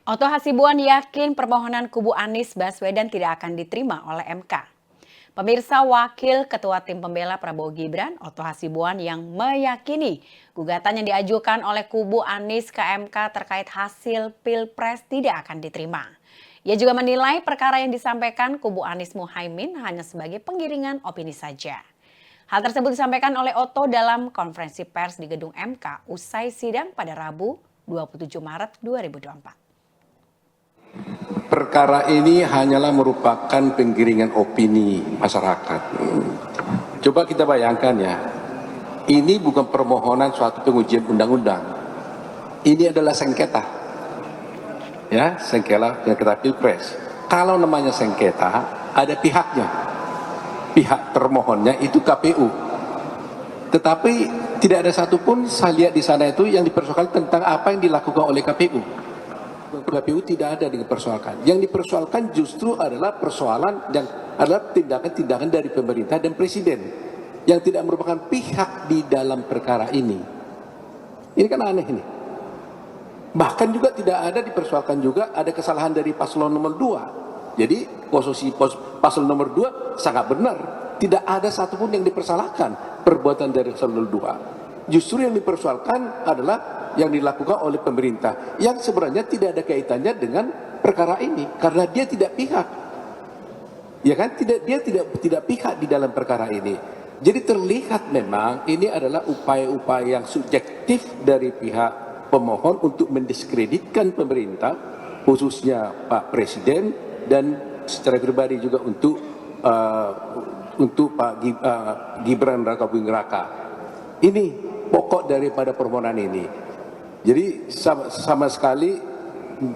Oto Hasibuan yakin permohonan kubu Anies Baswedan tidak akan diterima oleh MK. Pemirsa Wakil Ketua Tim Pembela Prabowo Gibran, Oto Hasibuan yang meyakini gugatan yang diajukan oleh kubu Anies ke MK terkait hasil Pilpres tidak akan diterima. Ia juga menilai perkara yang disampaikan kubu Anies Muhaimin hanya sebagai penggiringan opini saja. Hal tersebut disampaikan oleh Oto dalam konferensi pers di gedung MK usai sidang pada Rabu 27 Maret 2024. Perkara ini hanyalah merupakan penggiringan opini masyarakat. Coba kita bayangkan ya, ini bukan permohonan suatu pengujian undang-undang. Ini adalah sengketa. Ya, sengketa Pilpres. Kalau namanya sengketa, ada pihaknya. Pihak termohonnya itu KPU. Tetapi tidak ada satupun saya lihat di sana itu yang dipersoalkan tentang apa yang dilakukan oleh KPU. KPU tidak ada dipersoalkan. Yang dipersoalkan justru adalah persoalan yang adalah tindakan-tindakan dari pemerintah dan presiden yang tidak merupakan pihak di dalam perkara ini. Ini kan aneh ini. Bahkan juga tidak ada dipersoalkan juga ada kesalahan dari paslon nomor 2. Jadi posisi paslon nomor 2 sangat benar. Tidak ada satupun yang dipersalahkan perbuatan dari paslon nomor 2. Justru yang dipersoalkan adalah yang dilakukan oleh pemerintah yang sebenarnya tidak ada kaitannya dengan perkara ini karena dia tidak pihak, ya kan? Dia tidak pihak di dalam perkara ini. Jadi terlihat memang ini adalah upaya-upaya yang subjektif dari pihak pemohon untuk mendiskreditkan pemerintah, khususnya Pak Presiden, dan secara pribadi juga untuk Pak Gibran Rakabuming Raka. Ini pokok daripada permohonan ini. Jadi sama sekali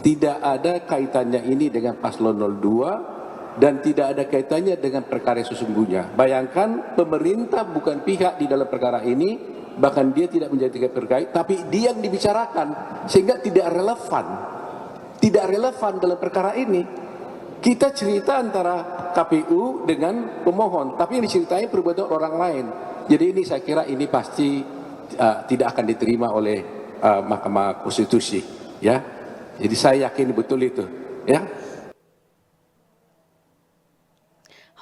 tidak ada kaitannya ini dengan paslon 02 dan tidak ada kaitannya dengan perkara sesungguhnya. Bayangkan pemerintah bukan pihak di dalam perkara ini, bahkan dia tidak menjadi terkait, tapi dia yang dibicarakan sehingga tidak relevan. Tidak relevan dalam perkara ini. Kita cerita antara KPU dengan pemohon, tapi yang diceritain perbuatan orang lain. Jadi ini saya kira ini pasti tidak akan diterima oleh Mahkamah Konstitusi, ya. Jadi saya yakin betul itu, ya.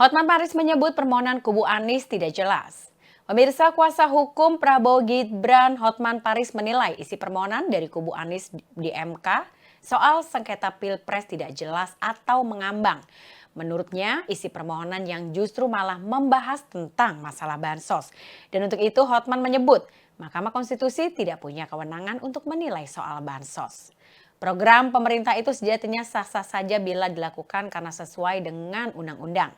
Hotman Paris menyebut permohonan kubu Anies tidak jelas. Pemirsa, kuasa hukum Prabowo Gibran Hotman Paris menilai isi permohonan dari kubu Anies di MK soal sengketa Pilpres tidak jelas atau mengambang. Menurutnya, isi permohonan yang justru malah membahas tentang masalah bansos. Dan untuk itu Hotman menyebut Mahkamah Konstitusi tidak punya kewenangan untuk menilai soal bansos. Program pemerintah itu sejatinya sah-sah saja bila dilakukan karena sesuai dengan undang-undang.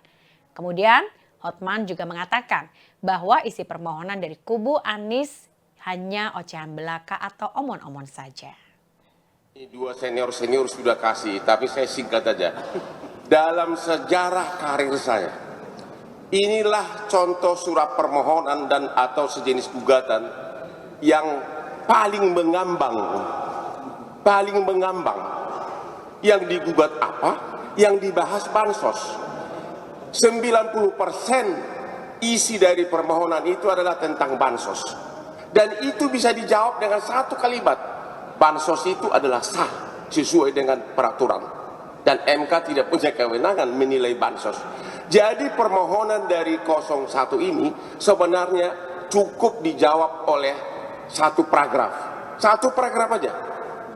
Kemudian Hotman juga mengatakan bahwa isi permohonan dari kubu Anies hanya ocehan belaka atau omon-omon saja. Dua senior sudah kasih, tapi saya singkat aja. Dalam sejarah karir saya, inilah contoh surat permohonan dan atau sejenis gugatan yang paling mengambang. Yang digugat apa? Yang dibahas bansos. 90% isi dari permohonan itu adalah tentang bansos. Dan itu bisa dijawab dengan satu kalimat. Bansos itu adalah sah sesuai dengan peraturan. Dan MK tidak punya kewenangan menilai bansos. Jadi permohonan dari 01 ini sebenarnya cukup dijawab oleh satu paragraf aja.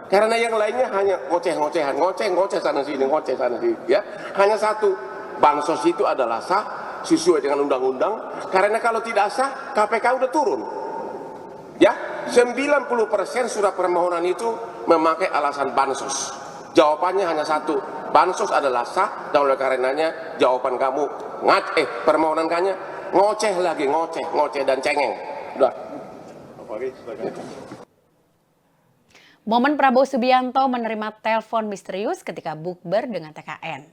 Karena yang lainnya hanya ngoceh-ngocehan, ngoceh sana sini, ya. Hanya satu, bansos itu adalah sah sesuai dengan undang-undang. Karena kalau tidak sah, KPK udah turun. Ya, 90% surat permohonan itu memakai alasan bansos. Jawabannya hanya satu, bansos adalah sah, dan oleh karenanya jawaban kamu permohonan kamu ngoceh lagi, ngoceh dan cengeng. Udah. Momen Prabowo Subianto menerima telepon misterius ketika bukber dengan TKN.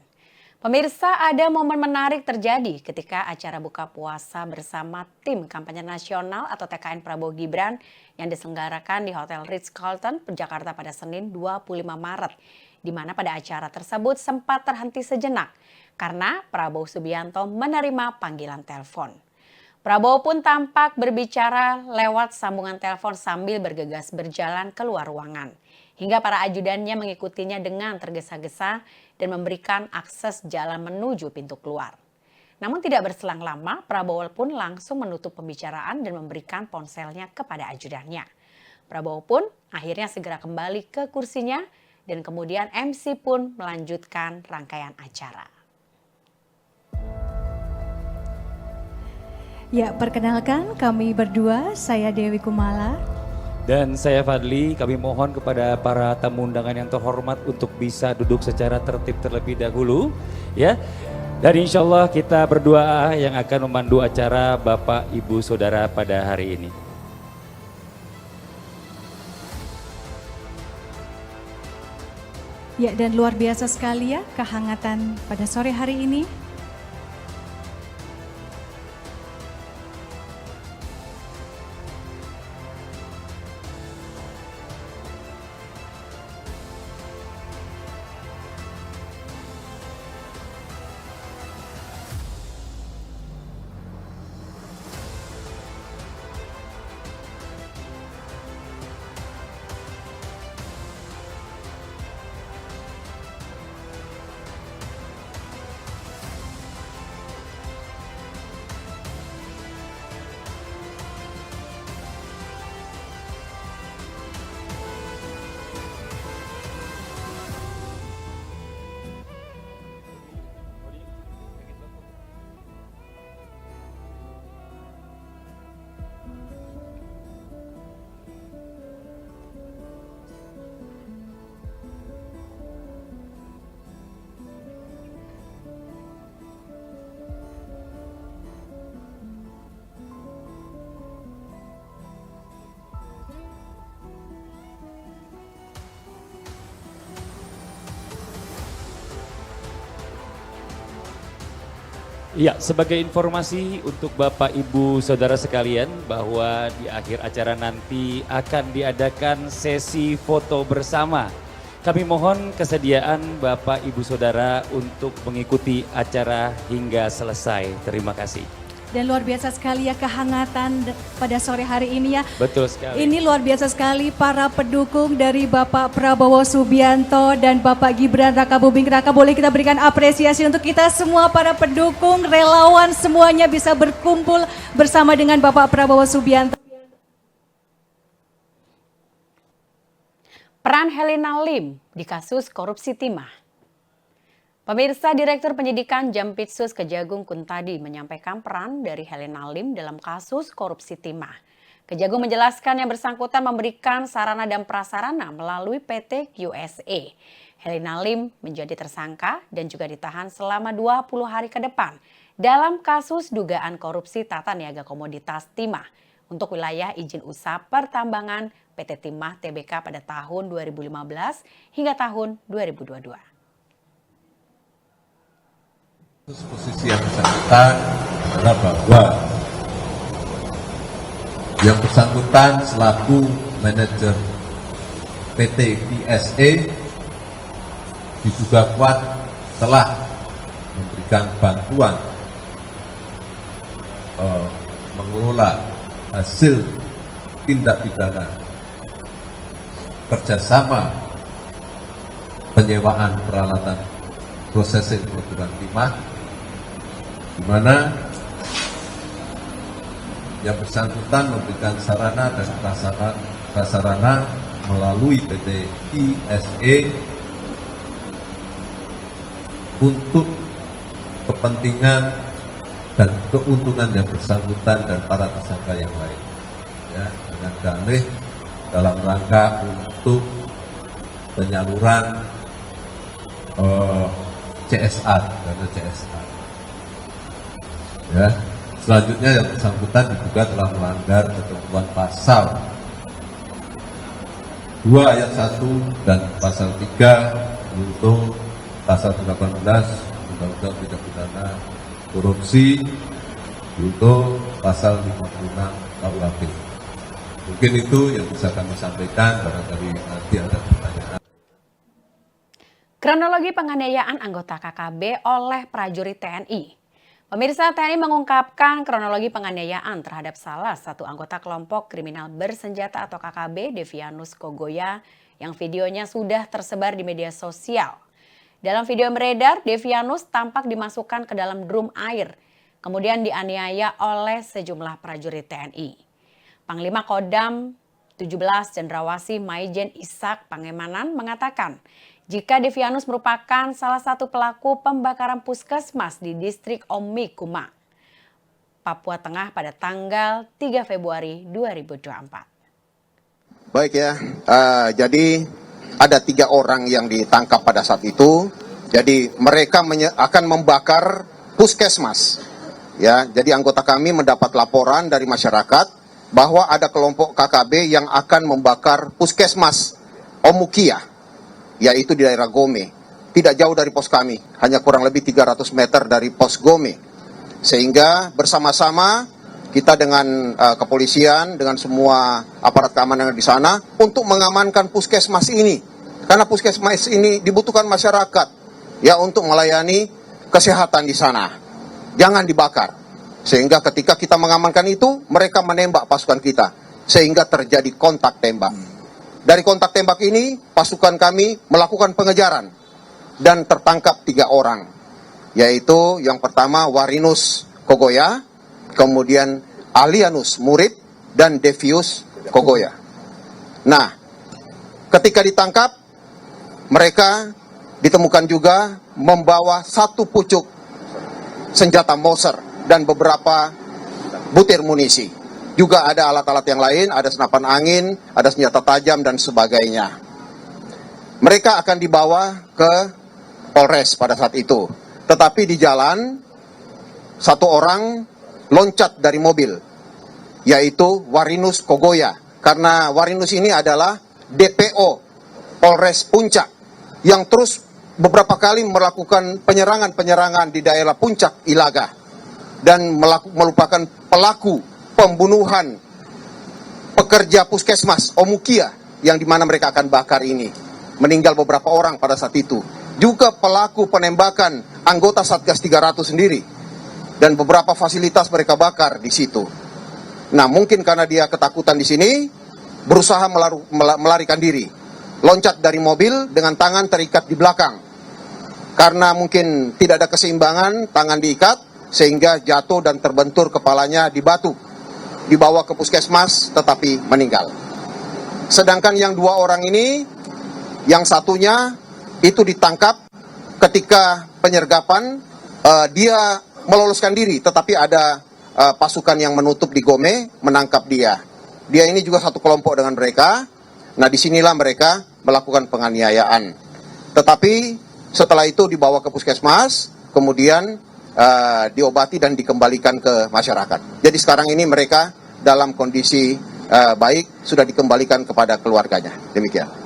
Pemirsa, ada momen menarik terjadi ketika acara buka puasa bersama tim kampanye nasional atau TKN Prabowo Gibran yang diselenggarakan di Hotel Ritz-Carlton, Jakarta pada Senin 25 Maret. Di mana pada acara tersebut sempat terhenti sejenak karena Prabowo Subianto menerima panggilan telepon. Prabowo pun tampak berbicara lewat sambungan telepon sambil bergegas berjalan keluar ruangan. hingga para ajudannya mengikutinya dengan tergesa-gesa dan memberikan akses jalan menuju pintu keluar. Namun tidak berselang lama, Prabowo pun langsung menutup pembicaraan dan memberikan ponselnya kepada ajudannya. Prabowo pun akhirnya segera kembali ke kursinya dan kemudian MC pun melanjutkan rangkaian acara. Ya, perkenalkan kami berdua, saya Dewi Kumala. Dan saya Fadli, kami mohon kepada para tamu undangan yang terhormat untuk bisa duduk secara tertib terlebih dahulu. Ya, dan insya Allah kita berdua yang akan memandu acara Bapak Ibu Saudara pada hari ini. Ya, dan luar biasa sekali ya kehangatan pada sore hari ini. Ya, sebagai informasi untuk Bapak Ibu Saudara sekalian bahwa di akhir acara nanti akan diadakan sesi foto bersama. Kami mohon kesediaan Bapak Ibu Saudara untuk mengikuti acara hingga selesai. Terima kasih. Dan luar biasa sekali ya kehangatan pada sore hari ini ya. Betul sekali. Ini luar biasa sekali para pendukung dari Bapak Prabowo Subianto dan Bapak Gibran Rakabuming Raka. Boleh kita berikan apresiasi untuk kita semua para pendukung, relawan semuanya bisa berkumpul bersama dengan Bapak Prabowo Subianto. Peran Helena Lim di kasus korupsi timah. Pemirsa, Direktur Penyidikan Jampitsus Kejagung Kuntadi menyampaikan peran dari Helena Lim dalam kasus korupsi timah. Kejagung menjelaskan yang bersangkutan memberikan sarana dan prasarana melalui PT QSA. Helena Lim menjadi tersangka dan juga ditahan selama 20 hari ke depan dalam kasus dugaan korupsi tata niaga komoditas timah untuk wilayah izin usaha pertambangan PT Timah Tbk pada tahun 2015 hingga tahun 2022. Posisi yang bersangkutan adalah bahwa yang bersangkutan selaku manajer PT QSA diduga kuat telah memberikan bantuan mengelola hasil tindak pidana kerjasama penyewaan peralatan prosesing produk timah, di mana yang bersangkutan memberikan sarana dan prasarana melalui PT QSA untuk kepentingan dan keuntungan yang bersangkutan dan para tersangka yang lain, ya, dengan dalih dalam rangka untuk penyaluran CSR, dana CSR. Ya, selanjutnya yang bersangkutan diduga telah melanggar ketentuan pasal 2 ayat 1 dan pasal 3 untuk pasal 18 Undang-Undang Tindak Pidana Korupsi untuk pasal 56 KUHP. Mungkin itu yang bisa kami sampaikan, barangkali nanti ada pertanyaan. Kronologi penganiayaan anggota KKB oleh prajurit TNI. Pemirsa, TNI mengungkapkan kronologi penganiayaan terhadap salah satu anggota kelompok kriminal bersenjata atau KKB, Devianus Kogoya, yang videonya sudah tersebar di media sosial. Dalam video yang beredar, Devianus tampak dimasukkan ke dalam drum air, kemudian dianiaya oleh sejumlah prajurit TNI. Panglima Kodam 17 Cendrawasih Maijen Ishak Pangemanan mengatakan, jika Devianus merupakan salah satu pelaku pembakaran puskesmas di distrik Omi Kumang, Papua Tengah pada tanggal 3 Februari 2024. Baik ya, jadi ada 3 orang yang ditangkap pada saat itu. Jadi mereka akan membakar puskesmas. Ya, jadi anggota kami mendapat laporan dari masyarakat bahwa ada kelompok KKB yang akan membakar puskesmas Omukia, yaitu di daerah Gome. Tidak jauh dari pos kami, hanya kurang lebih 300 meter dari pos Gome. Sehingga bersama-sama kita dengan kepolisian, dengan semua aparat keamanan di sana untuk mengamankan puskesmas ini. Karena puskesmas ini dibutuhkan masyarakat ya untuk melayani kesehatan di sana. Jangan dibakar. Sehingga ketika kita mengamankan itu, mereka menembak pasukan kita. Sehingga terjadi kontak tembak. Dari kontak tembak ini, pasukan kami melakukan pengejaran. Dan tertangkap 3 orang. Yaitu yang pertama Warinus Kogoya, kemudian Alianus Murid, dan Devius Kogoya. Nah, ketika ditangkap, mereka ditemukan juga membawa 1 pucuk senjata Moser dan beberapa butir munisi. Juga ada alat-alat yang lain, ada senapan angin, ada senjata tajam, dan sebagainya. Mereka akan dibawa ke Polres pada saat itu. Tetapi di jalan, 1 orang loncat dari mobil, yaitu Warinus Kogoya. Karena Warinus ini adalah DPO Polres Puncak yang terus beberapa kali melakukan penyerangan-penyerangan di daerah Puncak Ilaga dan merupakan pelaku pembunuhan pekerja puskesmas Omukia yang dimana mereka akan bakar ini. Meninggal beberapa orang pada saat itu. Juga pelaku penembakan anggota Satgas 300 sendiri. Dan beberapa fasilitas mereka bakar di situ. Nah, mungkin karena dia ketakutan di sini, berusaha melarikan diri. Loncat dari mobil dengan tangan terikat di belakang. Karena mungkin tidak ada keseimbangan, tangan diikat, sehingga jatuh dan terbentur kepalanya di batu. Dibawa ke puskesmas, tetapi meninggal. Sedangkan yang 2 orang ini, yang satunya itu ditangkap ketika penyergapan, dia meloloskan diri, tetapi ada pasukan yang menutup di Gome menangkap dia. Dia ini juga satu kelompok dengan mereka. Nah, disinilah mereka melakukan penganiayaan. Tetapi setelah itu dibawa ke puskesmas, kemudian diobati dan dikembalikan ke masyarakat. Jadi sekarang ini mereka dalam kondisi baik, sudah dikembalikan kepada keluarganya. Demikian.